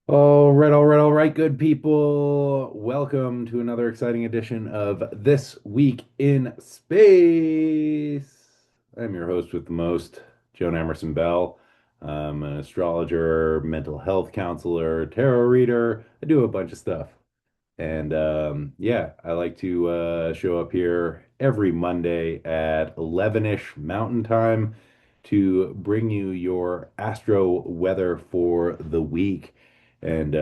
All right, good people. Welcome to another exciting edition of This Week in Space. I'm your host with the most, Joan Emerson Bell. I'm an astrologer, mental health counselor, tarot reader. I do a bunch of stuff. And yeah, I like to show up here every Monday at 11-ish Mountain Time to bring you your astro weather for the week. And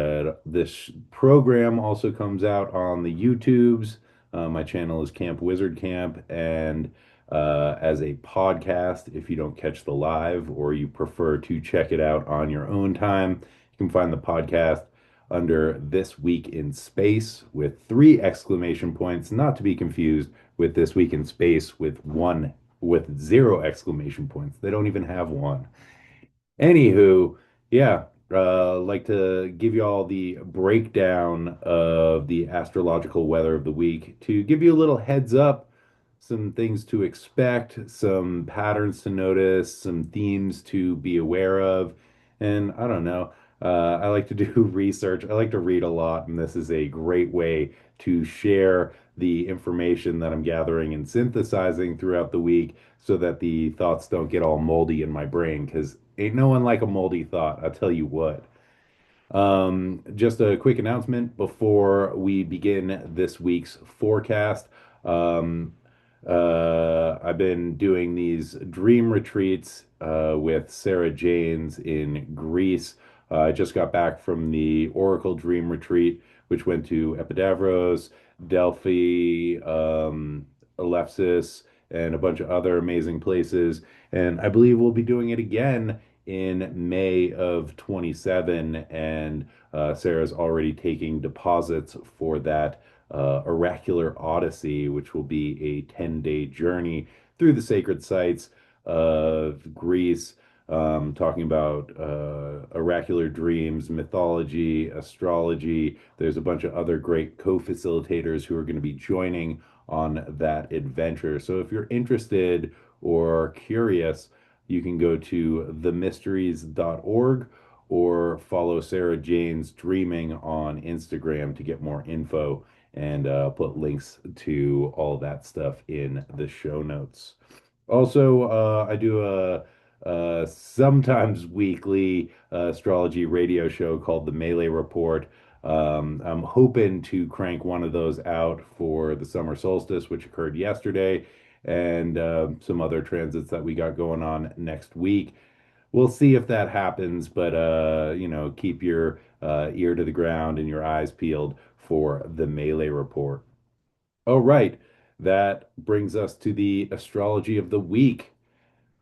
this program also comes out on the YouTubes. My channel is Camp Wizard Camp, and as a podcast, if you don't catch the live or you prefer to check it out on your own time, you can find the podcast under This Week in Space with three exclamation points, not to be confused with This Week in Space with zero exclamation points. They don't even have one. Anywho, yeah, like to give you all the breakdown of the astrological weather of the week to give you a little heads up, some things to expect, some patterns to notice, some themes to be aware of, and I don't know. I like to do research. I like to read a lot, and this is a great way to share the information that I'm gathering and synthesizing throughout the week so that the thoughts don't get all moldy in my brain because ain't no one like a moldy thought, I'll tell you what. Just a quick announcement before we begin this week's forecast. Um, I've been doing these dream retreats with Sarah Janes in Greece. I just got back from the Oracle Dream Retreat, which went to Epidavros, Delphi, Ellipsis, and a bunch of other amazing places. And I believe we'll be doing it again in May of 27, and Sarah's already taking deposits for that oracular odyssey, which will be a 10-day journey through the sacred sites of Greece, talking about oracular dreams, mythology, astrology. There's a bunch of other great co-facilitators who are going to be joining on that adventure. So if you're interested or curious, you can go to themysteries.org or follow Sarah Jane's Dreaming on Instagram to get more info and put links to all that stuff in the show notes. Also, I do a sometimes weekly astrology radio show called the Melee Report. I'm hoping to crank one of those out for the summer solstice, which occurred yesterday, and some other transits that we got going on next week. We'll see if that happens, but keep your ear to the ground and your eyes peeled for the Melee Report. Oh, right. That brings us to the astrology of the week.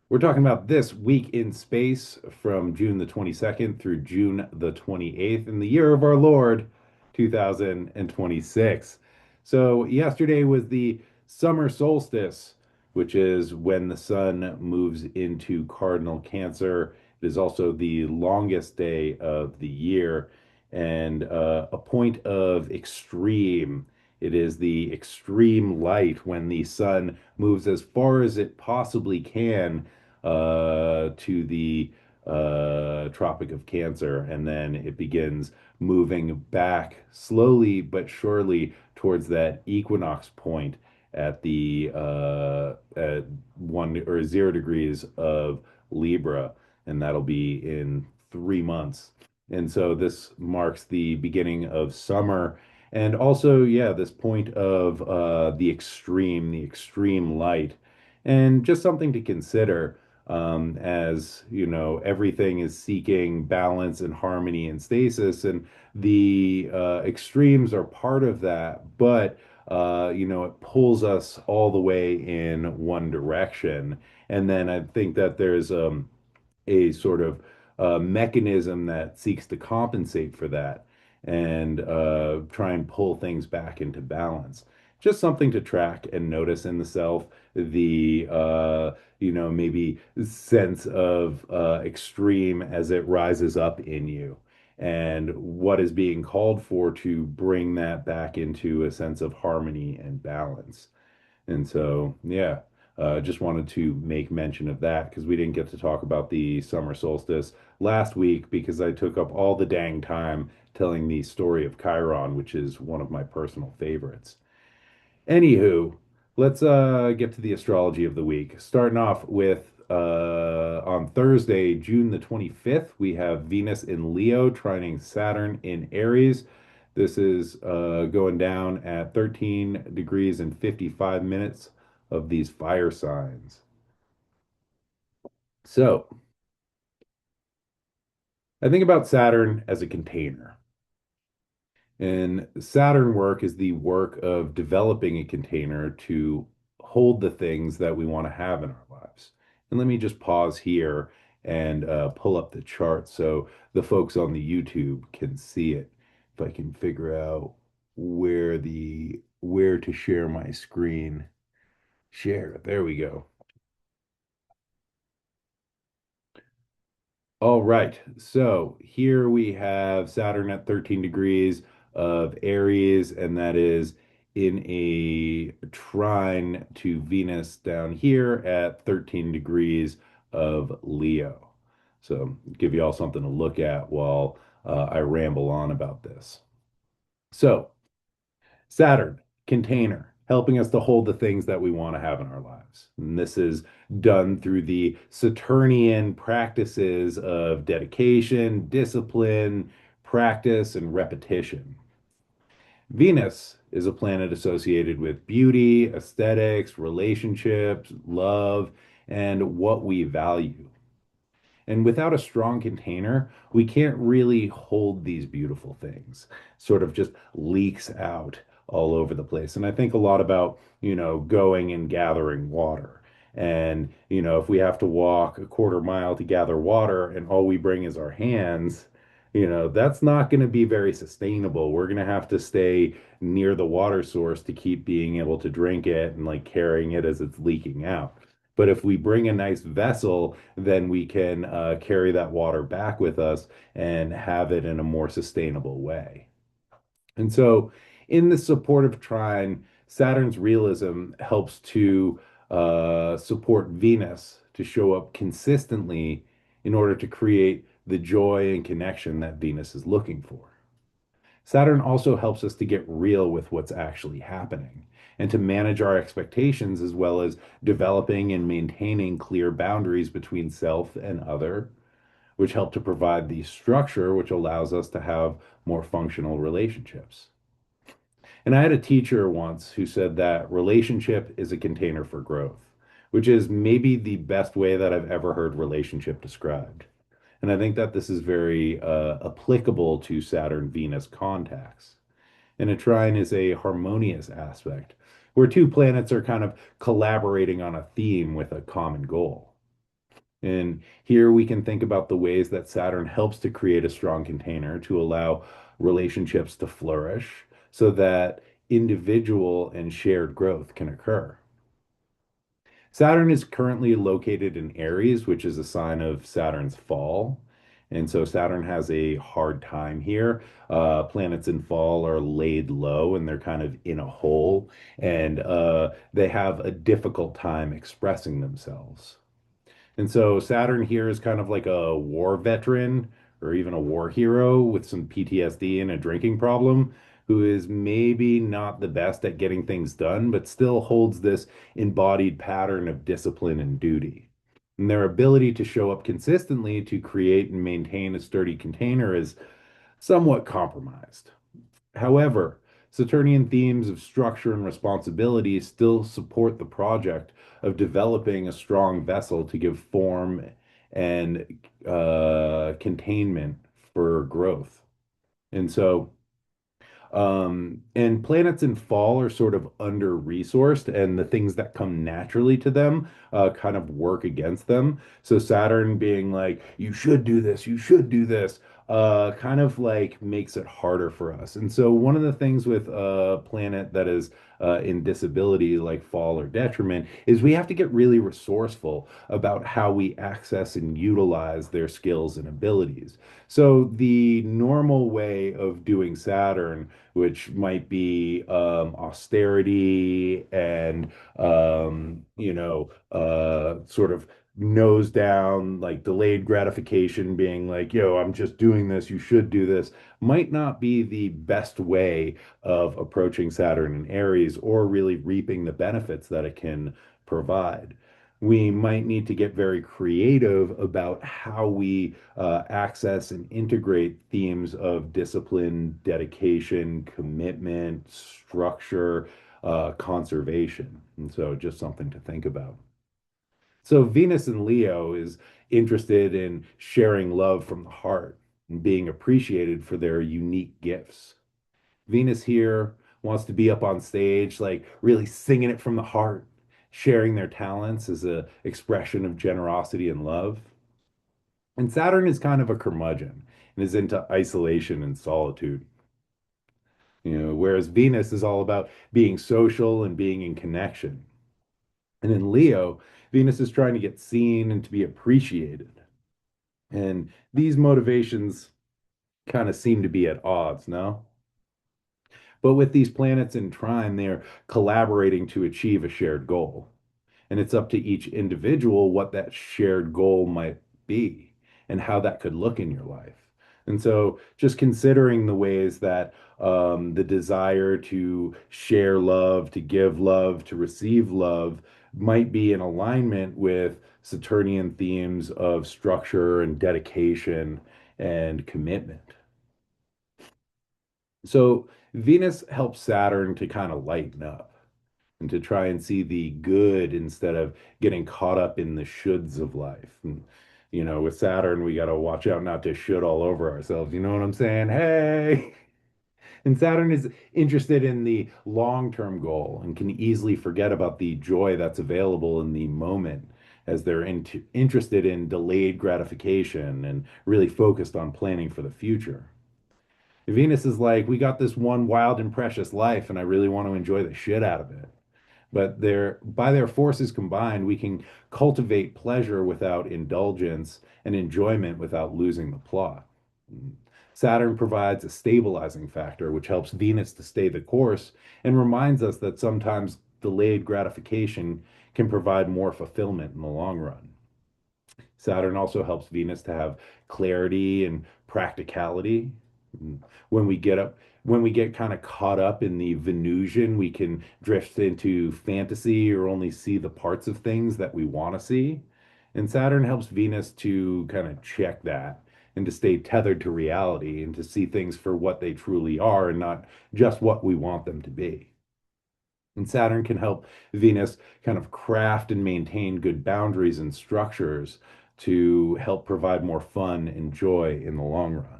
We're talking about this week in space from June the 22nd through June the 28th in the year of our Lord, 2026. So, yesterday was the summer solstice, which is when the sun moves into cardinal Cancer. It is also the longest day of the year and a point of extreme. It is the extreme light when the sun moves as far as it possibly can to the Tropic of Cancer, and then it begins moving back slowly but surely towards that equinox point at the at 1 or 0 degrees of Libra, and that'll be in 3 months. And so this marks the beginning of summer. And also, yeah, this point of the extreme light, and just something to consider as you know everything is seeking balance and harmony and stasis, and the extremes are part of that, but it pulls us all the way in one direction. And then I think that there's a sort of mechanism that seeks to compensate for that and try and pull things back into balance. Just something to track and notice in the self, the maybe sense of extreme as it rises up in you, and what is being called for to bring that back into a sense of harmony and balance. And so, yeah. Just wanted to make mention of that because we didn't get to talk about the summer solstice last week because I took up all the dang time telling the story of Chiron, which is one of my personal favorites. Anywho, let's get to the astrology of the week. Starting off with on Thursday, June the 25th, we have Venus in Leo trining Saturn in Aries. This is going down at 13 degrees and 55 minutes of these fire signs. So, I think about Saturn as a container. And Saturn work is the work of developing a container to hold the things that we want to have in our lives. And let me just pause here and pull up the chart so the folks on the YouTube can see it. If I can figure out where to share my screen. Share. There we go. All right. So here we have Saturn at 13 degrees of Aries, and that is in a trine to Venus down here at 13 degrees of Leo. So give you all something to look at while I ramble on about this. So Saturn, container, helping us to hold the things that we want to have in our lives. And this is done through the Saturnian practices of dedication, discipline, practice, and repetition. Venus is a planet associated with beauty, aesthetics, relationships, love, and what we value. And without a strong container, we can't really hold these beautiful things. Sort of just leaks out all over the place. And I think a lot about, going and gathering water. And, if we have to walk a quarter mile to gather water and all we bring is our hands, that's not going to be very sustainable. We're going to have to stay near the water source to keep being able to drink it and like carrying it as it's leaking out. But if we bring a nice vessel, then we can carry that water back with us and have it in a more sustainable way. And so, in the supportive trine, Saturn's realism helps to support Venus to show up consistently in order to create the joy and connection that Venus is looking for. Saturn also helps us to get real with what's actually happening and to manage our expectations as well as developing and maintaining clear boundaries between self and other, which help to provide the structure which allows us to have more functional relationships. And I had a teacher once who said that relationship is a container for growth, which is maybe the best way that I've ever heard relationship described. And I think that this is very applicable to Saturn Venus contacts. And a trine is a harmonious aspect where two planets are kind of collaborating on a theme with a common goal. And here we can think about the ways that Saturn helps to create a strong container to allow relationships to flourish so that individual and shared growth can occur. Saturn is currently located in Aries, which is a sign of Saturn's fall. And so Saturn has a hard time here. Planets in fall are laid low and they're kind of in a hole, and they have a difficult time expressing themselves. And so Saturn here is kind of like a war veteran or even a war hero with some PTSD and a drinking problem who is maybe not the best at getting things done, but still holds this embodied pattern of discipline and duty. And their ability to show up consistently to create and maintain a sturdy container is somewhat compromised. However, Saturnian themes of structure and responsibility still support the project of developing a strong vessel to give form and containment for growth. And so, and planets in fall are sort of under-resourced, and the things that come naturally to them kind of work against them. So Saturn being like, you should do this, kind of like makes it harder for us. And so one of the things with a planet that is in disability, like fall or detriment, is we have to get really resourceful about how we access and utilize their skills and abilities. So the normal way of doing Saturn, which might be austerity and sort of nose down, like delayed gratification, being like, yo, I'm just doing this, you should do this, might not be the best way of approaching Saturn and Aries or really reaping the benefits that it can provide. We might need to get very creative about how we access and integrate themes of discipline, dedication, commitment, structure, conservation. And so just something to think about. So Venus in Leo is interested in sharing love from the heart and being appreciated for their unique gifts. Venus here wants to be up on stage, like really singing it from the heart, sharing their talents as a expression of generosity and love. And Saturn is kind of a curmudgeon and is into isolation and solitude. Whereas Venus is all about being social and being in connection. And in Leo, Venus is trying to get seen and to be appreciated. And these motivations kind of seem to be at odds, no? But with these planets in trine, they're collaborating to achieve a shared goal. And it's up to each individual what that shared goal might be and how that could look in your life. And so just considering the ways that the desire to share love, to give love, to receive love might be in alignment with Saturnian themes of structure and dedication and commitment. So Venus helps Saturn to kind of lighten up and to try and see the good instead of getting caught up in the shoulds of life. And, with Saturn, we got to watch out not to should all over ourselves. You know what I'm saying? Hey. And Saturn is interested in the long-term goal and can easily forget about the joy that's available in the moment as they're interested in delayed gratification and really focused on planning for the future. Venus is like, we got this one wild and precious life, and I really want to enjoy the shit out of it. But by their forces combined, we can cultivate pleasure without indulgence and enjoyment without losing the plot. Saturn provides a stabilizing factor, which helps Venus to stay the course and reminds us that sometimes delayed gratification can provide more fulfillment in the long run. Saturn also helps Venus to have clarity and practicality. When we get up, when we get kind of caught up in the Venusian, we can drift into fantasy or only see the parts of things that we want to see. And Saturn helps Venus to kind of check that and to stay tethered to reality and to see things for what they truly are and not just what we want them to be. And Saturn can help Venus kind of craft and maintain good boundaries and structures to help provide more fun and joy in the long run.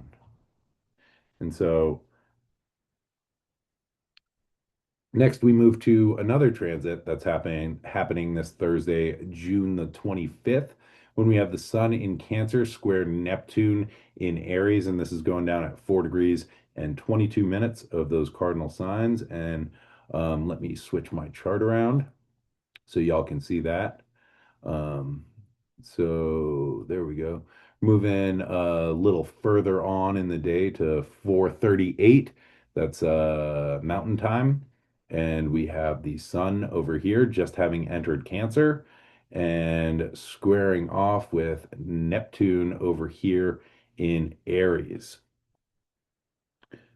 And so next we move to another transit that's happening this Thursday, June the 25th, when we have the Sun in Cancer square Neptune in Aries, and this is going down at 4 degrees and 22 minutes of those cardinal signs. And let me switch my chart around so y'all can see that. Um, so there we go. Moving a little further on in the day to 4:38. That's Mountain Time. And we have the sun over here just having entered Cancer and squaring off with Neptune over here in Aries.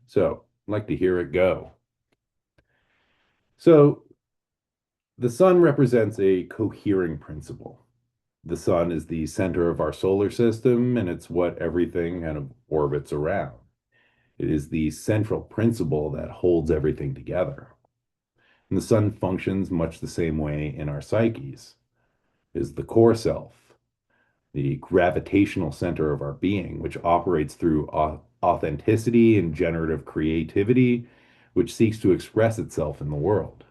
So I'd like to hear it go. So the sun represents a cohering principle. The sun is the center of our solar system, and it's what everything kind of orbits around. It is the central principle that holds everything together. And the sun functions much the same way in our psyches. It is the core self, the gravitational center of our being, which operates through authenticity and generative creativity, which seeks to express itself in the world.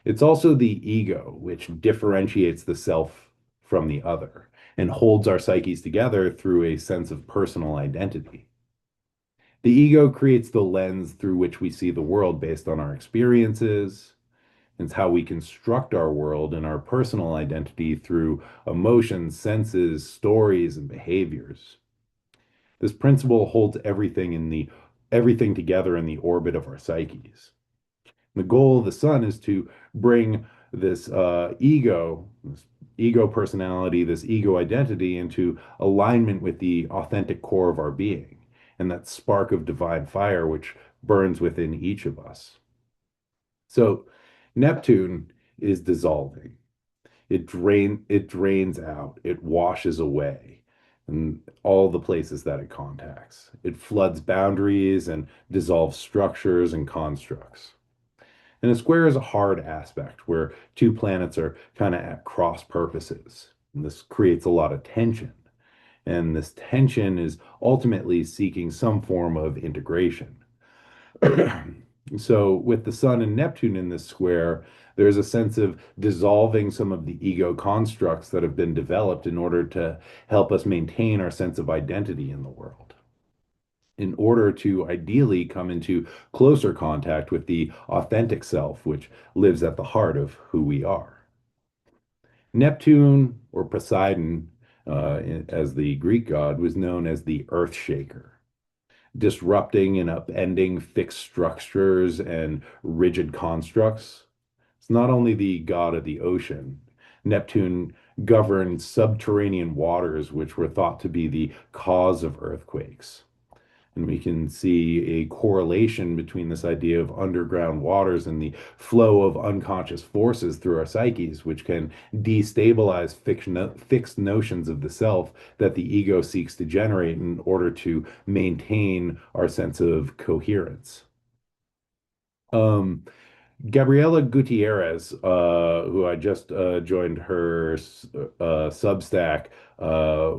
It's also the ego, which differentiates the self from the other. and holds our psyches together through a sense of personal identity. The ego creates the lens through which we see the world based on our experiences. It's how we construct our world and our personal identity through emotions, senses, stories, and behaviors. This principle holds everything together in the orbit of our psyches. The goal of the sun is to bring this ego personality, this ego identity into alignment with the authentic core of our being and that spark of divine fire which burns within each of us. So Neptune is dissolving. It drains out, it washes away, and all the places that it contacts. It floods boundaries and dissolves structures and constructs. And a square is a hard aspect where two planets are kind of at cross purposes. And this creates a lot of tension. And this tension is ultimately seeking some form of integration. So, with the Sun and Neptune in this square, there's a sense of dissolving some of the ego constructs that have been developed in order to help us maintain our sense of identity in the world, in order to ideally come into closer contact with the authentic self, which lives at the heart of who we are. Neptune, or Poseidon, as the Greek god, was known as the earth shaker, disrupting and upending fixed structures and rigid constructs. It's not only the god of the ocean. Neptune governed subterranean waters, which were thought to be the cause of earthquakes. And we can see a correlation between this idea of underground waters and the flow of unconscious forces through our psyches, which can destabilize fixed notions of the self that the ego seeks to generate in order to maintain our sense of coherence. Um, Gabriela Gutierrez, who I just joined her Substack,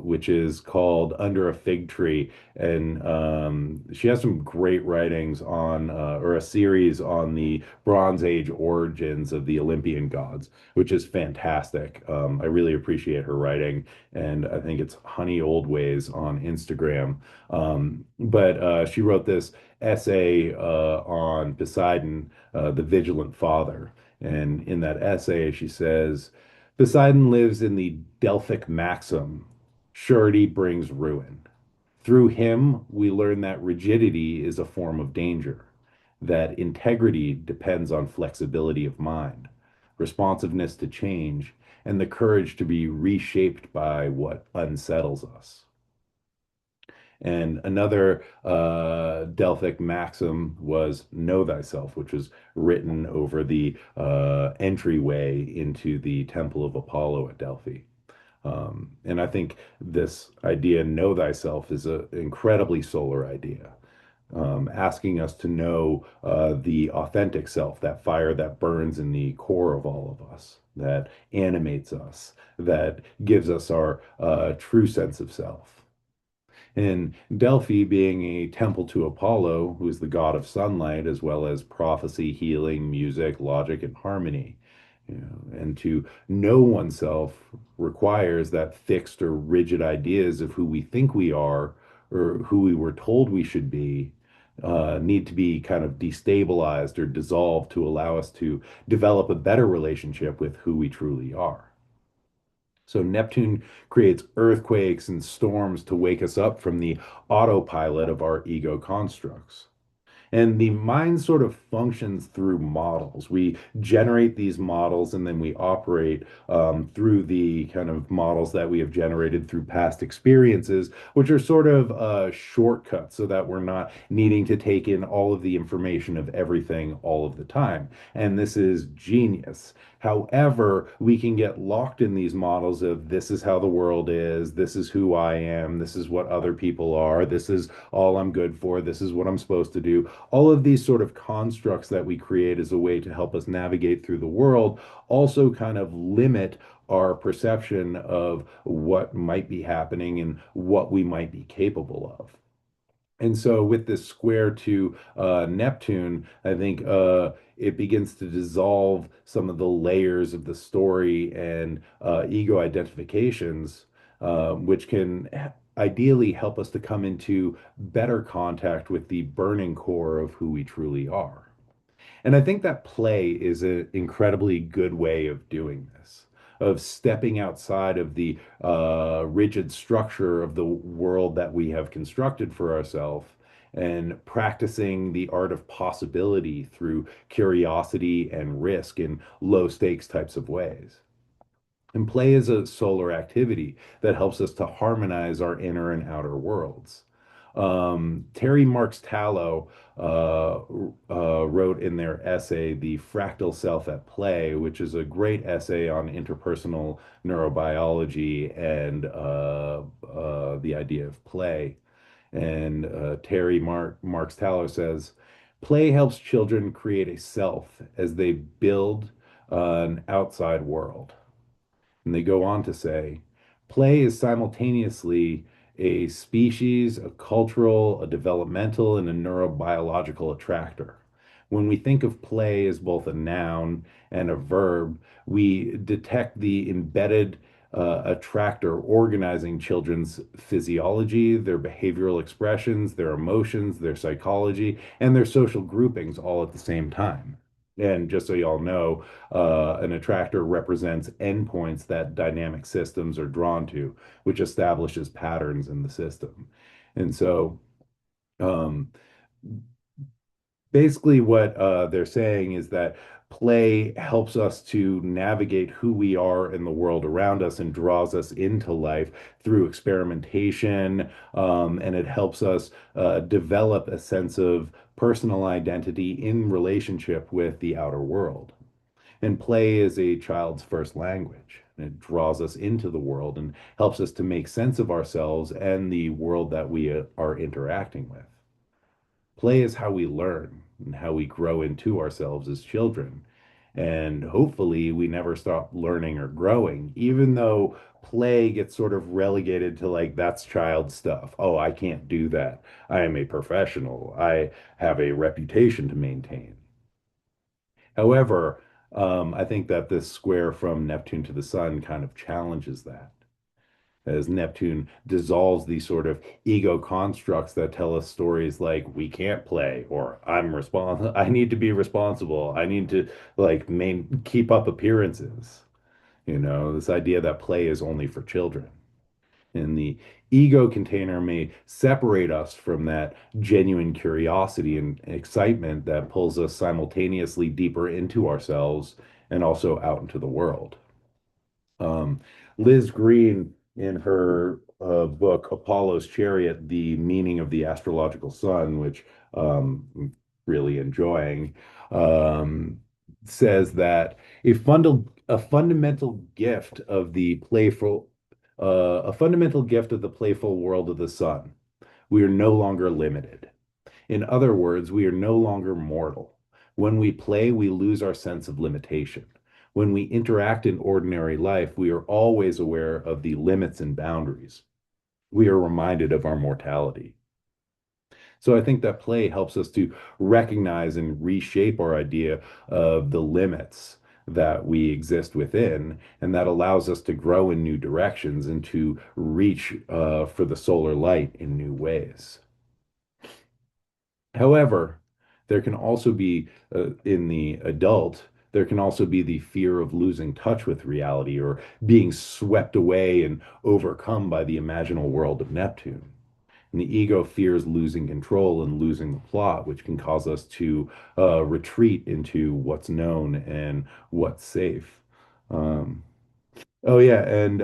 which is called Under a Fig Tree. And she has some great writings on, or a series on the Bronze Age origins of the Olympian gods, which is fantastic. I really appreciate her writing, and I think it's Honey Old Ways on Instagram. But she wrote this essay on Poseidon, the vigilant father. And in that essay, she says, Poseidon lives in the Delphic maxim, surety brings ruin. Through him, we learn that rigidity is a form of danger, that integrity depends on flexibility of mind, responsiveness to change, and the courage to be reshaped by what unsettles us. And another Delphic maxim was know thyself, which was written over the entryway into the Temple of Apollo at Delphi. And I think this idea, know thyself, is an incredibly solar idea, asking us to know the authentic self, that fire that burns in the core of all of us, that animates us, that gives us our true sense of self. And Delphi being a temple to Apollo, who is the god of sunlight, as well as prophecy, healing, music, logic, and harmony. And to know oneself requires that fixed or rigid ideas of who we think we are or who we were told we should be need to be kind of destabilized or dissolved to allow us to develop a better relationship with who we truly are. So Neptune creates earthquakes and storms to wake us up from the autopilot of our ego constructs. And the mind sort of functions through models. We generate these models and then we operate through the kind of models that we have generated through past experiences, which are sort of shortcuts so that we're not needing to take in all of the information of everything all of the time. And this is genius. However, we can get locked in these models of this is how the world is, this is who I am, this is what other people are, this is all I'm good for, this is what I'm supposed to do. All of these sort of constructs that we create as a way to help us navigate through the world also kind of limit our perception of what might be happening and what we might be capable of. And so, with this square to Neptune, I think it begins to dissolve some of the layers of the story and ego identifications which can ideally help us to come into better contact with the burning core of who we truly are. And I think that play is an incredibly good way of doing this, of stepping outside of the rigid structure of the world that we have constructed for ourselves and practicing the art of possibility through curiosity and risk in low stakes types of ways. And play is a solar activity that helps us to harmonize our inner and outer worlds. Terry Marks-Tallow wrote in their essay, The Fractal Self at Play, which is a great essay on interpersonal neurobiology and the idea of play. And Terry Marks-Tallow says, play helps children create a self as they build an outside world. And they go on to say, play is simultaneously a species, a cultural, a developmental, and a neurobiological attractor. When we think of play as both a noun and a verb, we detect the embedded attractor organizing children's physiology, their behavioral expressions, their emotions, their psychology, and their social groupings all at the same time. And just so y'all know, an attractor represents endpoints that dynamic systems are drawn to, which establishes patterns in the system. And so, um, basically, what they're saying is that play helps us to navigate who we are in the world around us and draws us into life through experimentation. And it helps us develop a sense of personal identity in relationship with the outer world. And play is a child's first language. And it draws us into the world and helps us to make sense of ourselves and the world that we are interacting with. Play is how we learn and how we grow into ourselves as children. And hopefully, we never stop learning or growing, even though play gets sort of relegated to like, that's child stuff. Oh, I can't do that. I am a professional. I have a reputation to maintain. However, I think that this square from Neptune to the sun kind of challenges that, as Neptune dissolves these sort of ego constructs that tell us stories like we can't play or I'm responsible, I need to be responsible, I need to like keep up appearances. This idea that play is only for children. And the ego container may separate us from that genuine curiosity and excitement that pulls us simultaneously deeper into ourselves and also out into the world. Um, Liz Greene, in her book Apollo's Chariot, The Meaning of the Astrological Sun, which I'm really enjoying, um, says that a fundamental gift of the playful world of the sun. We are no longer limited. In other words, we are no longer mortal. When we play, we lose our sense of limitation. When we interact in ordinary life, we are always aware of the limits and boundaries. We are reminded of our mortality. So I think that play helps us to recognize and reshape our idea of the limits that we exist within, and that allows us to grow in new directions and to reach for the solar light in new ways. However, there can also be, in the adult, there can also be the fear of losing touch with reality or being swept away and overcome by the imaginal world of Neptune. And the ego fears losing control and losing the plot, which can cause us to retreat into what's known and what's safe. Um, Oh yeah, and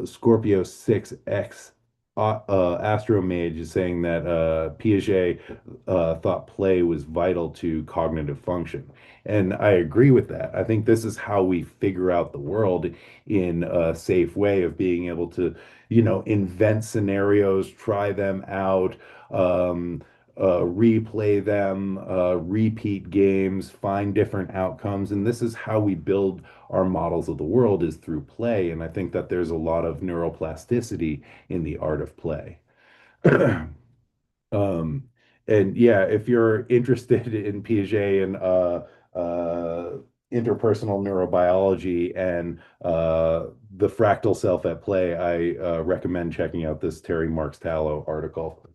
Scorpio 6X Astro Mage is saying that Piaget thought play was vital to cognitive function. And I agree with that. I think this is how we figure out the world in a safe way of being able to, invent scenarios, try them out, um, replay them, repeat games, find different outcomes. And this is how we build our models of the world is through play. And I think that there's a lot of neuroplasticity in the art of play. Um, and yeah, if you're interested in Piaget and uh, interpersonal neurobiology and the fractal self at play, I recommend checking out this Terry Marks-Tallow article.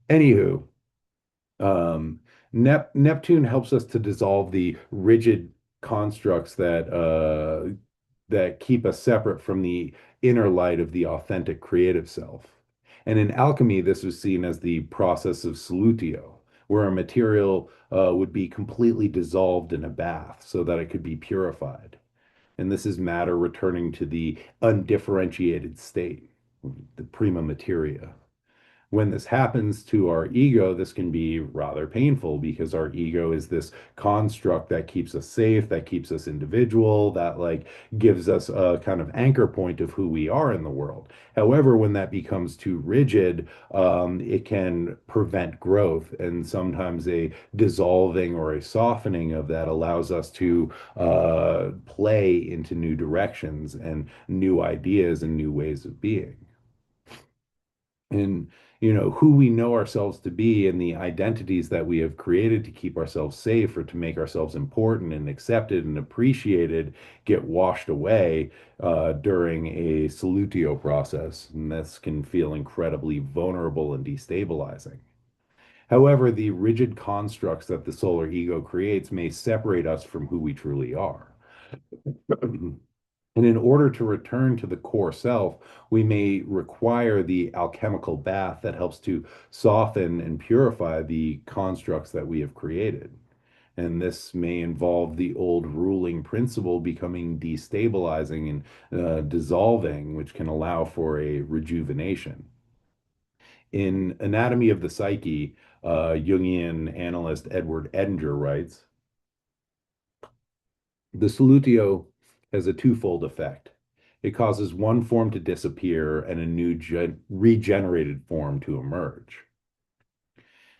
Anywho, um, Neptune helps us to dissolve the rigid constructs that keep us separate from the inner light of the authentic creative self. And in alchemy, this was seen as the process of solutio, where a material would be completely dissolved in a bath so that it could be purified. And this is matter returning to the undifferentiated state, the prima materia. When this happens to our ego, this can be rather painful because our ego is this construct that keeps us safe, that keeps us individual, that like gives us a kind of anchor point of who we are in the world. However, when that becomes too rigid, it can prevent growth, and sometimes a dissolving or a softening of that allows us to play into new directions and new ideas and new ways of being. And who we know ourselves to be and the identities that we have created to keep ourselves safe or to make ourselves important and accepted and appreciated get washed away during a solutio process, and this can feel incredibly vulnerable and destabilizing. However, the rigid constructs that the solar ego creates may separate us from who we truly are. And in order to return to the core self, we may require the alchemical bath that helps to soften and purify the constructs that we have created. And this may involve the old ruling principle becoming destabilizing and dissolving, which can allow for a rejuvenation. In Anatomy of the Psyche, Jungian analyst Edward Edinger writes, the solutio has a twofold effect. It causes one form to disappear and a new regenerated form to emerge.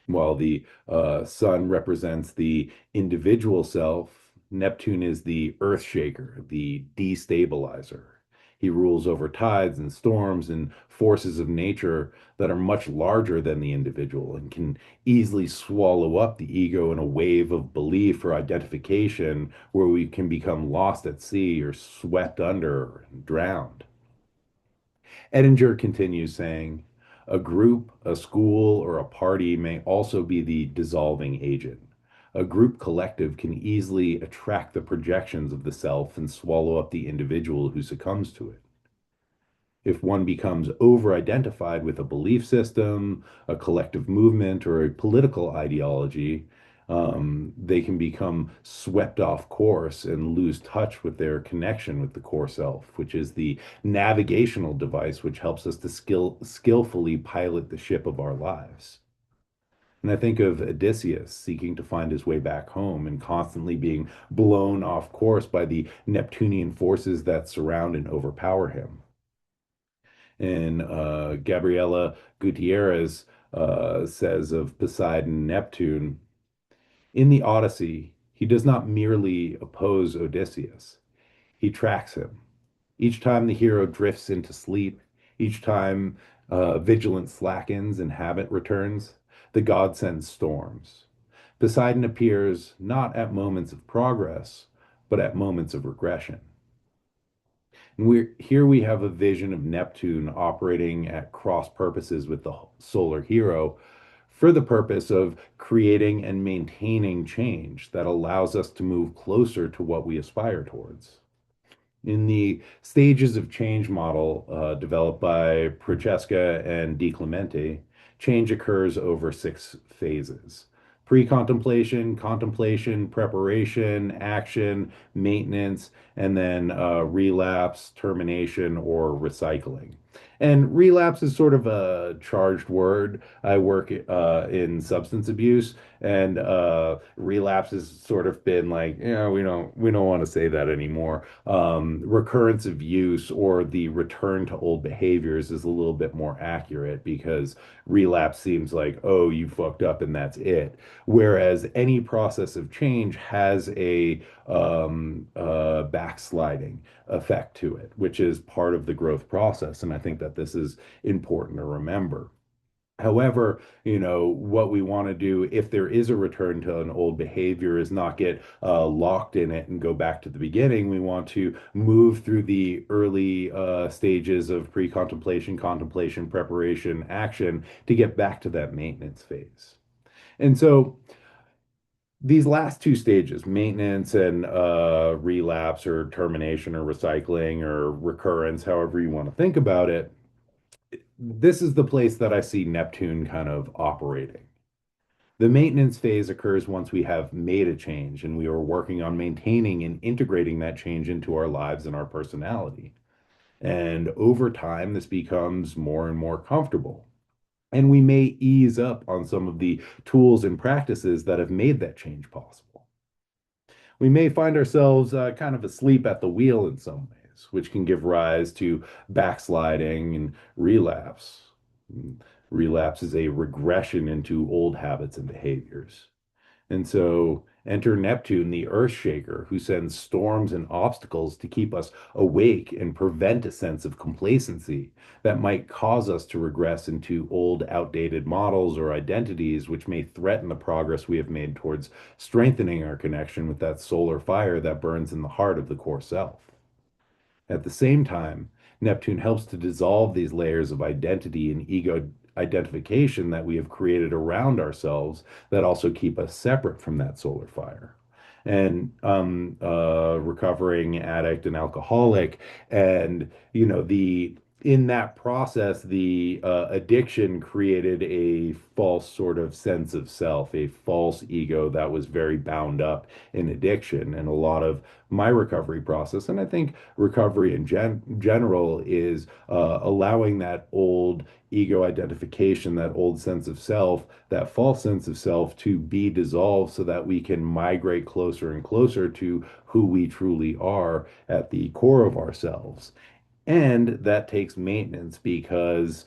While the sun represents the individual self, Neptune is the earth shaker, the destabilizer. He rules over tides and storms and forces of nature that are much larger than the individual and can easily swallow up the ego in a wave of belief or identification where we can become lost at sea or swept under or drowned. Edinger continues saying, a group, a school, or a party may also be the dissolving agent. A group collective can easily attract the projections of the self and swallow up the individual who succumbs to it. If one becomes over-identified with a belief system, a collective movement, or a political ideology, they can become swept off course and lose touch with their connection with the core self, which is the navigational device which helps us to skillfully pilot the ship of our lives. And I think of Odysseus seeking to find his way back home and constantly being blown off course by the Neptunian forces that surround and overpower him. And Gabriela Gutierrez says of Poseidon and Neptune, in the Odyssey, he does not merely oppose Odysseus, he tracks him. Each time the hero drifts into sleep, each time vigilance slackens and habit returns, the god sends storms. Poseidon appears not at moments of progress, but at moments of regression. And we have a vision of Neptune operating at cross purposes with the solar hero for the purpose of creating and maintaining change that allows us to move closer to what we aspire towards. In the stages of change model developed by Prochaska and Di Clemente, change occurs over 6 phases: pre-contemplation, contemplation, preparation, action, maintenance, and then relapse, termination, or recycling. And relapse is sort of a charged word. I work in substance abuse, and relapse has sort of been like, we don't want to say that anymore. Recurrence of use or the return to old behaviors is a little bit more accurate because relapse seems like, oh, you fucked up and that's it. Whereas any process of change has a backsliding effect to it, which is part of the growth process. And I think that this is important to remember. However, what we want to do if there is a return to an old behavior is not get locked in it and go back to the beginning. We want to move through the early stages of pre-contemplation, contemplation, preparation, action to get back to that maintenance phase. And so these last two stages, maintenance and relapse or termination or recycling or recurrence, however you want to think about it, this is the place that I see Neptune kind of operating. The maintenance phase occurs once we have made a change and we are working on maintaining and integrating that change into our lives and our personality. And over time, this becomes more and more comfortable. And we may ease up on some of the tools and practices that have made that change possible. We may find ourselves kind of asleep at the wheel in some ways, which can give rise to backsliding and relapse. Relapse is a regression into old habits and behaviors. And so enter Neptune, the earth shaker, who sends storms and obstacles to keep us awake and prevent a sense of complacency that might cause us to regress into old, outdated models or identities, which may threaten the progress we have made towards strengthening our connection with that solar fire that burns in the heart of the core self. At the same time, Neptune helps to dissolve these layers of identity and ego identification that we have created around ourselves that also keep us separate from that solar fire. And recovering addict and alcoholic, and the in that process, the addiction created a false sort of sense of self, a false ego that was very bound up in addiction. And a lot of my recovery process, and I think recovery in general, is allowing that old ego identification, that old sense of self, that false sense of self to be dissolved so that we can migrate closer and closer to who we truly are at the core of ourselves. And that takes maintenance because,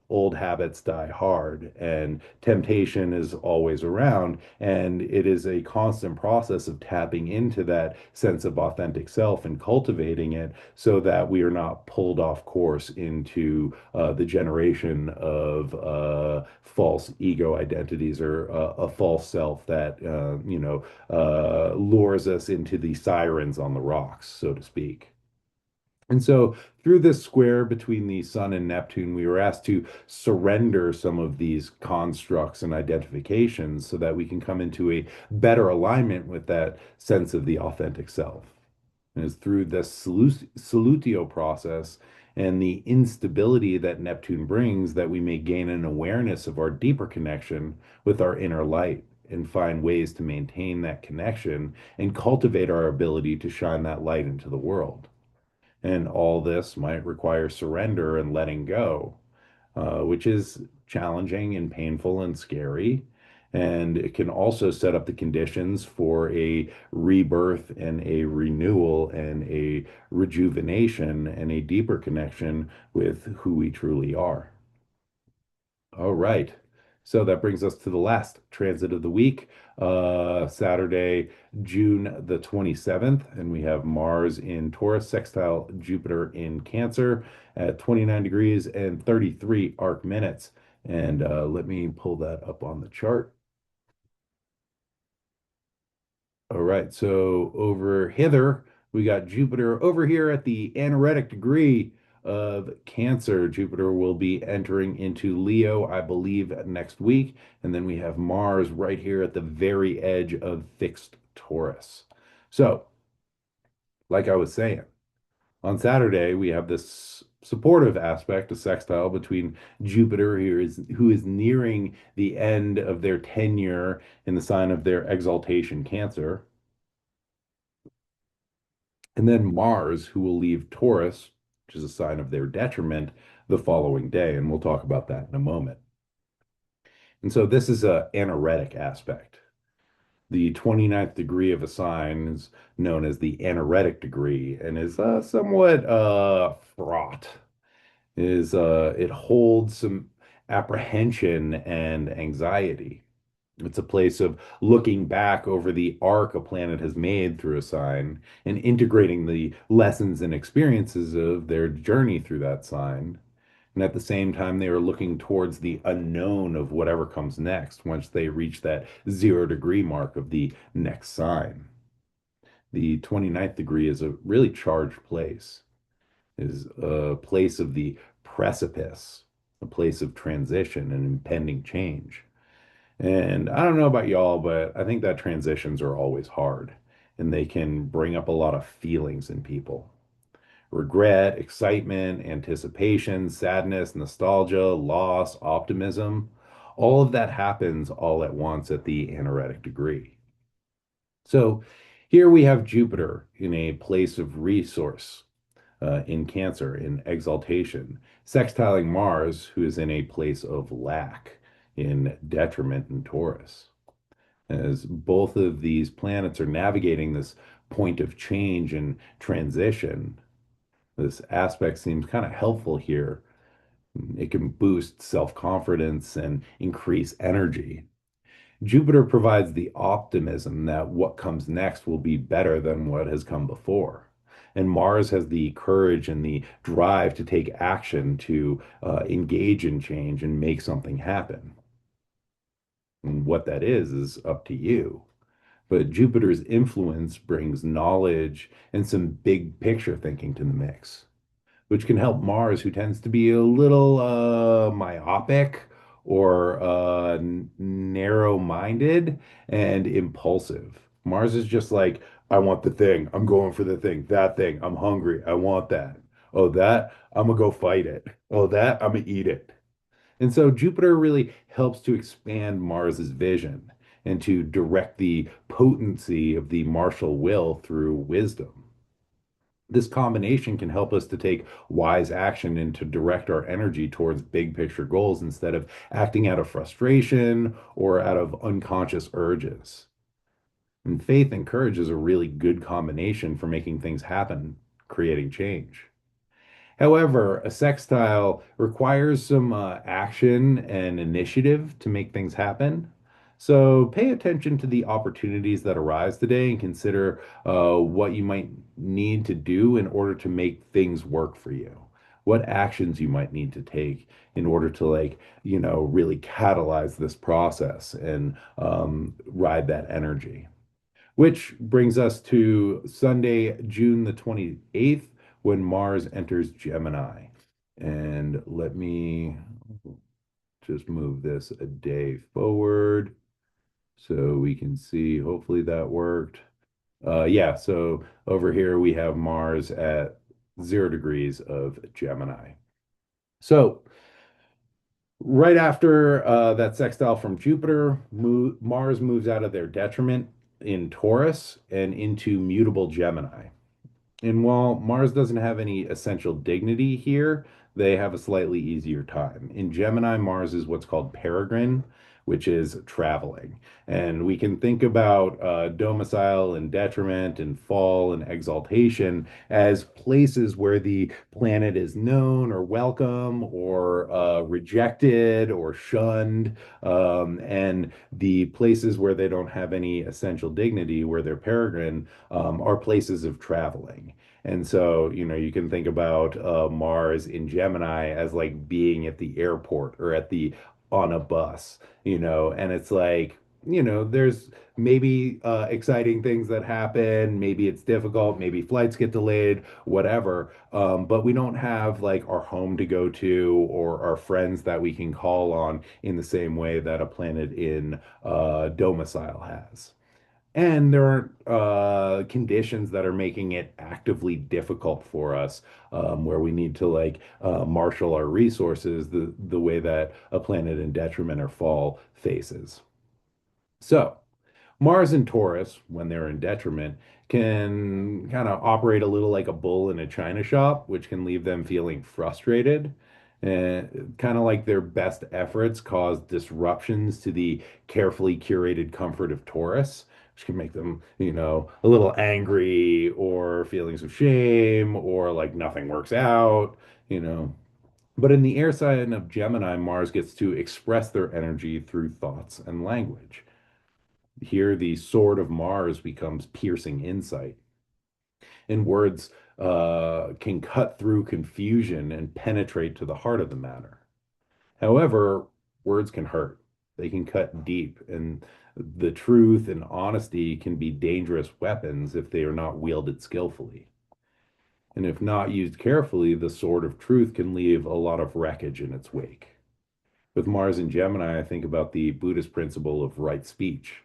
old habits die hard and temptation is always around. And it is a constant process of tapping into that sense of authentic self and cultivating it so that we are not pulled off course into the generation of false ego identities or a false self that, lures us into the sirens on the rocks, so to speak. And so, through this square between the Sun and Neptune, we were asked to surrender some of these constructs and identifications so that we can come into a better alignment with that sense of the authentic self. And it's through this solutio process and the instability that Neptune brings that we may gain an awareness of our deeper connection with our inner light and find ways to maintain that connection and cultivate our ability to shine that light into the world. And all this might require surrender and letting go, which is challenging and painful and scary. And it can also set up the conditions for a rebirth and a renewal and a rejuvenation and a deeper connection with who we truly are. All right. So that brings us to the last transit of the week, Saturday, June the 27th. And we have Mars in Taurus, sextile Jupiter in Cancer at 29 degrees and 33 arc minutes. And let me pull that up on the chart. All right. So over hither, we got Jupiter over here at the anaretic degree of Cancer. Jupiter will be entering into Leo, I believe, next week. And then we have Mars right here at the very edge of fixed Taurus. So, like I was saying, on Saturday, we have this supportive aspect, a sextile between Jupiter, who is nearing the end of their tenure in the sign of their exaltation, Cancer, and then Mars, who will leave Taurus, which is a sign of their detriment, the following day. And we'll talk about that in a moment. And so this is a anaretic aspect. The 29th degree of a sign is known as the anaretic degree and is somewhat fraught. It holds some apprehension and anxiety. It's a place of looking back over the arc a planet has made through a sign and integrating the lessons and experiences of their journey through that sign. And at the same time, they are looking towards the unknown of whatever comes next once they reach that 0 degree mark of the next sign. The 29th degree is a really charged place, is a place of the precipice, a place of transition and impending change. And I don't know about y'all, but I think that transitions are always hard and they can bring up a lot of feelings in people. Regret, excitement, anticipation, sadness, nostalgia, loss, optimism. All of that happens all at once at the anaretic degree. So here we have Jupiter in a place of resource, in Cancer, in exaltation, sextiling Mars, who is in a place of lack, in detriment in Taurus. As both of these planets are navigating this point of change and transition, this aspect seems kind of helpful here. It can boost self-confidence and increase energy. Jupiter provides the optimism that what comes next will be better than what has come before. And Mars has the courage and the drive to take action to engage in change and make something happen. And what that is up to you. But Jupiter's influence brings knowledge and some big picture thinking to the mix, which can help Mars, who tends to be a little myopic or narrow-minded and impulsive. Mars is just like, I want the thing. I'm going for the thing. That thing. I'm hungry. I want that. Oh, that, I'm gonna go fight it. Oh, that, I'm gonna eat it. And so Jupiter really helps to expand Mars's vision and to direct the potency of the martial will through wisdom. This combination can help us to take wise action and to direct our energy towards big picture goals instead of acting out of frustration or out of unconscious urges. And faith and courage is a really good combination for making things happen, creating change. However, a sextile requires some action and initiative to make things happen. So pay attention to the opportunities that arise today and consider what you might need to do in order to make things work for you. What actions you might need to take in order to, like, really catalyze this process and ride that energy. Which brings us to Sunday, June the 28th, when Mars enters Gemini. And let me just move this a day forward so we can see. Hopefully that worked. Yeah, so over here we have Mars at 0 degrees of Gemini. So right after that sextile from Jupiter, Mars moves out of their detriment in Taurus and into mutable Gemini. And while Mars doesn't have any essential dignity here, they have a slightly easier time. In Gemini, Mars is what's called peregrine, which is traveling. And we can think about domicile and detriment and fall and exaltation as places where the planet is known or welcome or rejected or shunned. And the places where they don't have any essential dignity, where they're peregrine, are places of traveling. And so, you can think about Mars in Gemini as like being at the airport or at the on a bus, and it's like, there's maybe exciting things that happen. Maybe it's difficult. Maybe flights get delayed, whatever. But we don't have like our home to go to or our friends that we can call on in the same way that a planet in domicile has. And there aren't conditions that are making it actively difficult for us, where we need to like marshal our resources the way that a planet in detriment or fall faces. So, Mars and Taurus, when they're in detriment, can kind of operate a little like a bull in a china shop, which can leave them feeling frustrated. Kind of like their best efforts cause disruptions to the carefully curated comfort of Taurus, which can make them, a little angry or feelings of shame or like nothing works out, you know. But in the air sign of Gemini, Mars gets to express their energy through thoughts and language. Here, the sword of Mars becomes piercing insight. And words can cut through confusion and penetrate to the heart of the matter. However, words can hurt. They can cut deep, and the truth and honesty can be dangerous weapons if they are not wielded skillfully. And if not used carefully, the sword of truth can leave a lot of wreckage in its wake. With Mars and Gemini, I think about the Buddhist principle of right speech.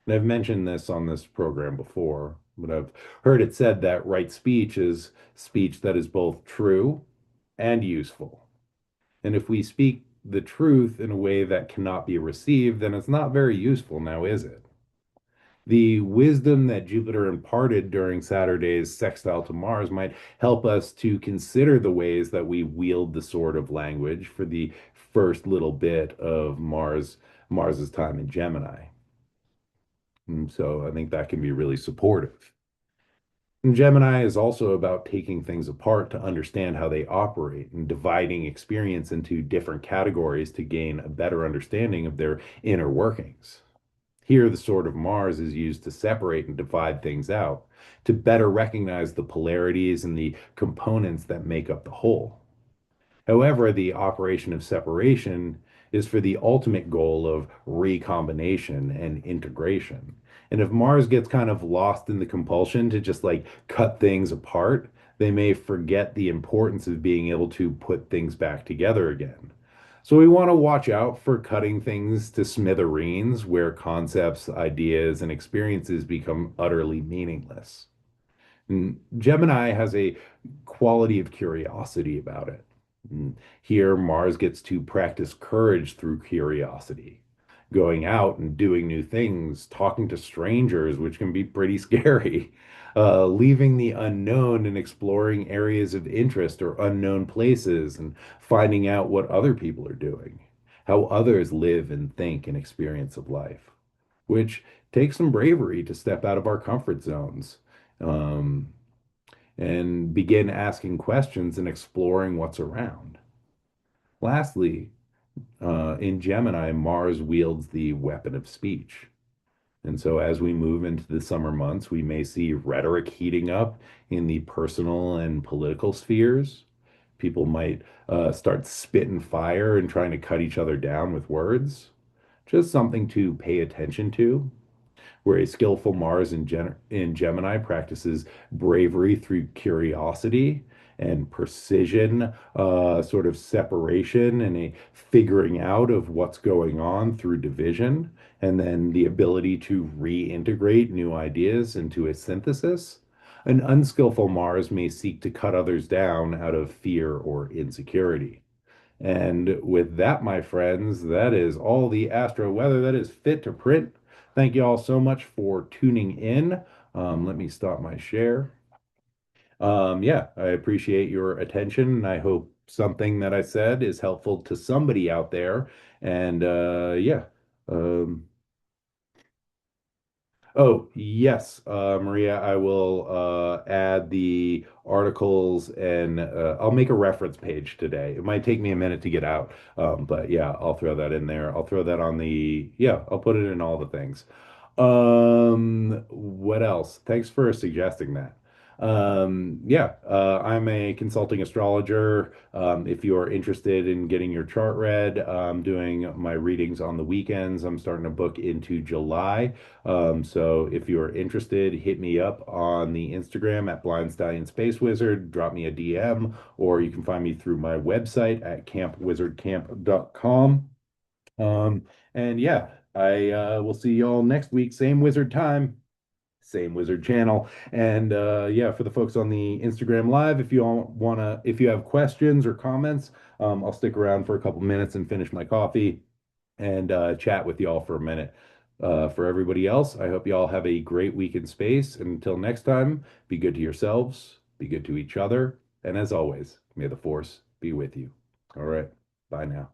And I've mentioned this on this program before, but I've heard it said that right speech is speech that is both true and useful. And if we speak the truth in a way that cannot be received, then it's not very useful now, is it? The wisdom that Jupiter imparted during Saturday's sextile to Mars might help us to consider the ways that we wield the sword of language for the first little bit of Mars's time in Gemini. And so I think that can be really supportive. And Gemini is also about taking things apart to understand how they operate and dividing experience into different categories to gain a better understanding of their inner workings. Here, the sword of Mars is used to separate and divide things out, to better recognize the polarities and the components that make up the whole. However, the operation of separation is for the ultimate goal of recombination and integration. And if Mars gets kind of lost in the compulsion to just like cut things apart, they may forget the importance of being able to put things back together again. So we want to watch out for cutting things to smithereens where concepts, ideas, and experiences become utterly meaningless. And Gemini has a quality of curiosity about it. And here, Mars gets to practice courage through curiosity, going out and doing new things, talking to strangers, which can be pretty scary, leaving the unknown and exploring areas of interest or unknown places and finding out what other people are doing, how others live and think and experience of life, which takes some bravery to step out of our comfort zones. Um, and begin asking questions and exploring what's around. Lastly, in Gemini, Mars wields the weapon of speech. And so, as we move into the summer months, we may see rhetoric heating up in the personal and political spheres. People might start spitting fire and trying to cut each other down with words. Just something to pay attention to, where a skillful Mars in Gemini practices bravery through curiosity and precision, sort of separation and a figuring out of what's going on through division, and then the ability to reintegrate new ideas into a synthesis. An unskillful Mars may seek to cut others down out of fear or insecurity. And with that, my friends, that is all the astro weather that is fit to print. Thank you all so much for tuning in. Let me stop my share. Yeah, I appreciate your attention. I hope something that I said is helpful to somebody out there. And yeah. Um, Oh, yes, Maria, I will add the articles and I'll make a reference page today. It might take me a minute to get out, but yeah, I'll throw that in there. I'll throw that on yeah, I'll put it in all the things. What else? Thanks for suggesting that. Yeah, I'm a consulting astrologer. If you're interested in getting your chart read, I'm doing my readings on the weekends. I'm starting to book into July. So if you're interested, hit me up on the Instagram at Blind Stallion Space Wizard, drop me a DM, or you can find me through my website at campwizardcamp.com. Um, and yeah, I will see y'all next week, same wizard time, same wizard channel. And yeah, for the folks on the Instagram live, if you all wanna, if you have questions or comments, I'll stick around for a couple minutes and finish my coffee and chat with y'all for a minute. For everybody else, I hope y'all have a great week in space. And until next time, be good to yourselves, be good to each other, and as always, may the force be with you. All right, bye now.